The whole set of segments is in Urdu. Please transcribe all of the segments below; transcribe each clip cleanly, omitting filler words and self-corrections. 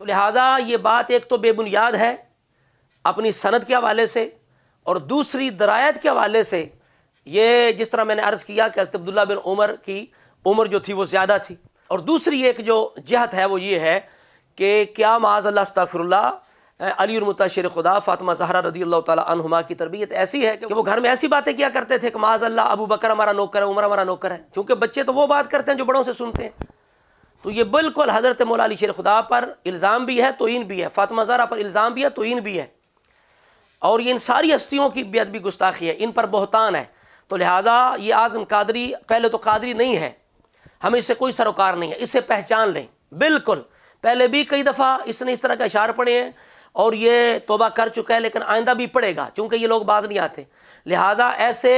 تو لہٰذا یہ بات ایک تو بے بنیاد ہے اپنی سند کے حوالے سے، اور دوسری درایت کے حوالے سے یہ جس طرح میں نے عرض کیا کہ حضرت عبداللہ بن عمر کی عمر جو تھی وہ زیادہ تھی، اور دوسری ایک جو جہت ہے وہ یہ ہے کہ کیا معاذ اللہ استغفر اللہ علی المتشر خدا فاطمہ زہرا رضی اللہ تعالی عنہما کی تربیت ایسی ہے کہ وہ گھر میں ایسی باتیں کیا کرتے تھے کہ معاذ اللہ ابو بکر ہمارا نوکر ہے، عمر ہمارا نوکر ہے، چونکہ بچے تو وہ بات کرتے ہیں جو بڑوں سے سنتے ہیں۔ تو یہ بالکل حضرت مولا علی شیر خدا پر الزام بھی ہے، توہین بھی ہے، فاطمہ زہرا پر الزام بھی ہے، توہین بھی ہے، اور یہ ان ساری ہستیوں کی بے ادبی گستاخی ہے، ان پر بہتان ہے۔ تو لہٰذا یہ اعظم قادری پہلے تو قادری نہیں ہے، ہمیں اس سے کوئی سروکار نہیں ہے، اسے پہچان لیں۔ بالکل پہلے بھی کئی دفعہ اس نے اس طرح کے اشعار پڑھے ہیں اور یہ توبہ کر چکا ہے، لیکن آئندہ بھی پڑھے گا، چونکہ یہ لوگ باز نہیں آتے۔ لہٰذا ایسے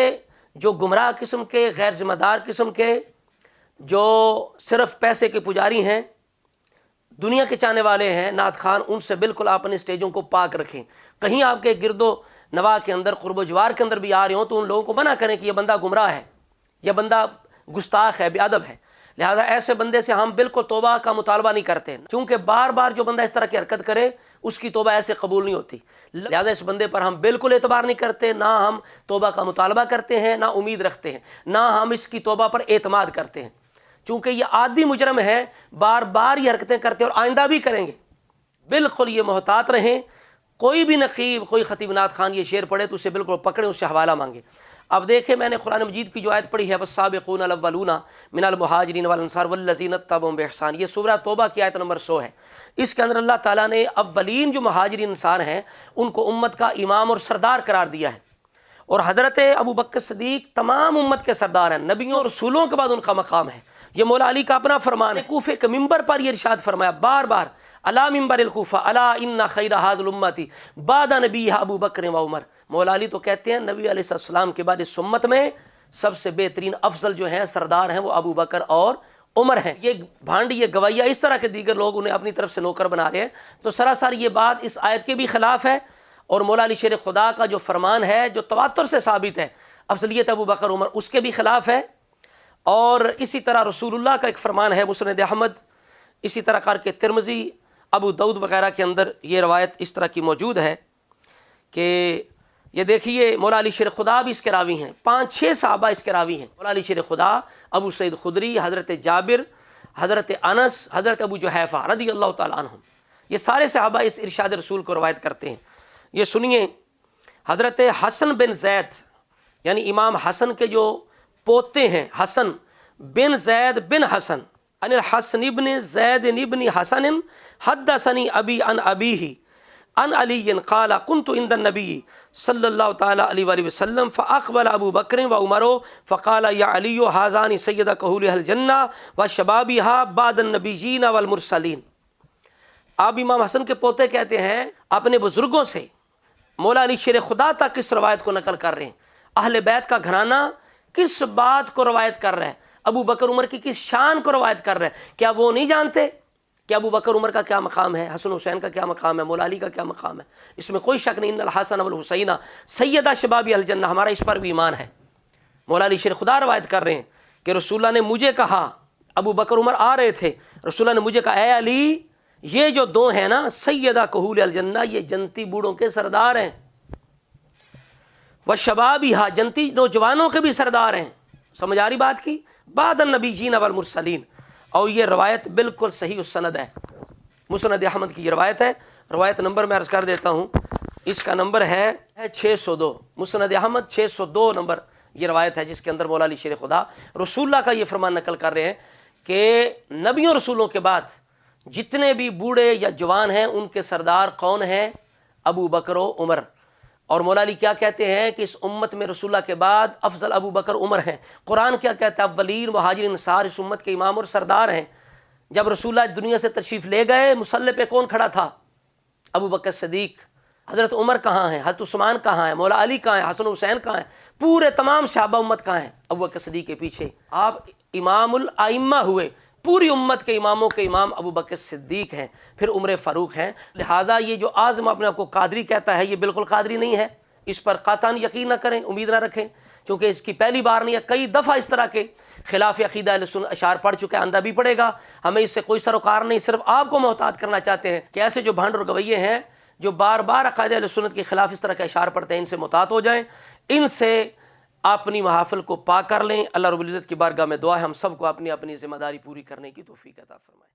جو گمراہ قسم کے، غیر ذمہ دار قسم کے، جو صرف پیسے کے پجاری ہیں، دنیا کے چاہنے والے ہیں، نعت خان، ان سے بالکل آپ اپنے اسٹیجوں کو پاک رکھیں۔ کہیں آپ کے گرد و نواح کے اندر، قرب و جوار کے اندر بھی آ رہے ہوں تو ان لوگوں کو منع کریں کہ یہ بندہ گمراہ ہے، یہ بندہ گستاخ ہے، بے ادب ہے۔ لہٰذا ایسے بندے سے ہم بالکل توبہ کا مطالبہ نہیں کرتے، چونکہ بار بار جو بندہ اس طرح کی حرکت کرے اس کی توبہ ایسے قبول نہیں ہوتی۔ لہٰذا اس بندے پر ہم بالکل اعتبار نہیں کرتے، نہ ہم توبہ کا مطالبہ کرتے ہیں، نہ امید رکھتے ہیں، نہ ہم اس کی توبہ پر اعتماد کرتے ہیں، چونکہ یہ عادی مجرم ہے، بار بار یہ حرکتیں کرتے اور آئندہ بھی کریں گے۔ بالکل یہ محتاط رہیں، کوئی بھی نقیب، کوئی خطیب نعت خان یہ شعر پڑھے تو اسے بالکل پکڑیں، اس سے حوالہ مانگے۔ اب دیکھیں میں نے قرآن مجید کی جو آیت پڑھی ہے والسابقون الاولون من المہاجرین والانصار والذین اتبعوہم بإحسان، یہ سورہ توبہ کی آیت نمبر 100 ہے۔ اس کے اندر اللہ تعالیٰ نے اولین جو مہاجرین انصار ہیں ان کو امت کا امام اور سردار قرار دیا ہے، اور حضرت ابو بکر صدیق تمام امت کے سردار ہیں، نبیوں اور رسولوں کے بعد ان کا مقام ہے۔ یہ مولا علی کا اپنا فرمان ہے، کوفے کے ممبر پر یہ ارشاد فرمایا بار بار، الا ممبر الکوفہ الا ان خیر ھذا الامتی بعد نبیھا ابو بکر و عمر۔ مولا علی تو کہتے ہیں نبی علیہ السلام کے بعد اس امت میں سب سے بہترین افضل جو ہیں سردار ہیں وہ ابو بکر اور عمر ہیں۔ یہ بھانڈ، یہ گویہ اس طرح کے دیگر لوگ انہیں اپنی طرف سے نوکر بنا رہے ہیں، تو سراسر یہ بات اس آیت کے بھی خلاف ہے، اور مولا علی شیر خدا کا جو فرمان ہے جو تواتر سے ثابت ہے افضلیت ابو بکر عمر، اس کے بھی خلاف ہے۔ اور اسی طرح رسول اللہ کا ایک فرمان ہے مسند احمد، اسی طرح کر کے ترمذی، ابو داؤد وغیرہ کے اندر یہ روایت اس طرح کی موجود ہے کہ یہ دیکھیے مولا علی شیر خدا بھی اس کے راوی ہیں، 5-6 صحابہ اس کے راوی ہیں، مولا علی شیر خدا، ابو سعید خدری، حضرت جابر، حضرت انس، حضرت ابو جحیفہ رضی اللہ تعالیٰ عنہم، یہ سارے صحابہ اس ارشاد رسول کو روایت کرتے ہیں۔ یہ سنیے، حضرت حسن بن زید یعنی امام حسن کے جو پوتے ہیں، حسن بن زید بن حسن، ان الحسن ابن زید ابن حسن حدثنی ابی عن ابیہ عن علی قال كنت عند النبی صلی اللہ تعالی علیہ وآلہ وسلم فاقبل ابو بکر و عمر فقال یا علی ھذان سید کہول اہل الجنہ وشبابھا بعد النبیین والمرسلین۔ آپ امام حسن کے پوتے کہتے ہیں اپنے بزرگوں سے مولا علی شیر خدا تک کس روایت کو نقل کر رہے ہیں، اہل بیت کا گھرانہ کس بات کو روایت کر رہا ہے، ابو بکر عمر کی کس شان کو روایت کر رہا ہے۔ کیا وہ نہیں جانتے کہ ابو بکر عمر کا کیا مقام ہے، حسن حسین کا کیا مقام ہے، مولا علی کا کیا مقام ہے؟ اس میں کوئی شک نہیں، ان الحسن والحسین سیدہ شباب اہل الجنہ، ہمارا اس پر بھی ایمان ہے۔ مولا علی شیر خدا روایت کر رہے ہیں کہ رسول اللہ نے مجھے کہا، ابو بکر عمر آ رہے تھے، رسول اللہ نے مجھے کہا اے علی یہ جو دو ہیں نا سیدہ کہول الجنہ، یہ جنتی بوڑھوں کے سردار ہیں، وشبابھا جنتی نوجوانوں کے بھی سردار ہیں۔ سمجھ آ رہی بات کی؟ بعد النبیین والمرسلین، اور یہ روایت بالکل صحیح السند ہے، مسند احمد کی یہ روایت ہے۔ روایت نمبر میں عرض کر دیتا ہوں، اس کا نمبر ہے 602، مسند احمد 602 نمبر یہ روایت ہے، جس کے اندر مولا علی شیر خدا رسول اللہ کا یہ فرمان نقل کر رہے ہیں کہ نبیوں رسولوں کے بعد جتنے بھی بوڑھے یا جوان ہیں ان کے سردار کون ہیں؟ ابو بکر و عمر۔ اور مولا علی کیا کہتے ہیں کہ اس امت میں رسول اللہ کے بعد افضل ابو بکر عمر ہیں۔ قرآن کیا کہتا ہے؟ اولین مہاجرین انصار اس امت کے امام اور سردار ہیں۔ جب رسول اللہ دنیا سے تشریف لے گئے مصلی پہ کون کھڑا تھا؟ ابو بکر صدیق۔ حضرت عمر کہاں ہیں؟ حضرت عثمان کہاں ہیں؟ مولا علی کہاں ہیں؟ حسن حسین کہاں ہیں؟ پورے تمام صحابہ امت کہاں ہیں؟ ابو بکر صدیق کے پیچھے۔ آپ امام الائمہ ہوئے، پوری امت کے اماموں کے امام ابو بکر صدیق ہیں، پھر عمر فاروق ہیں۔ لہٰذا یہ جو اعظم اپنے آپ کو قادری کہتا ہے یہ بالکل قادری نہیں ہے، اس پر قاطعاً یقین نہ کریں، امید نہ رکھیں، چونکہ اس کی پہلی بار نہیں ہے، کئی دفعہ اس طرح کے خلاف عقیدہ اہل سنت اشعار پڑھ چکے ہیں، آندہ بھی پڑے گا، ہمیں اس سے کوئی سروکار نہیں، صرف آپ کو محتاط کرنا چاہتے ہیں کہ ایسے جو بھانڈ اور گویے ہیں جو بار بار عقائد اہل سنت کے خلاف اس طرح کے اشعار پڑھتے ہیں، ان سے محتاط ہو جائیں، ان سے اپنی محافل کو پاک کر لیں۔ اللہ رب العزت کی بارگاہ میں دعا ہے ہم سب کو اپنی اپنی ذمہ داری پوری کرنے کی توفیق عطا فرمائے۔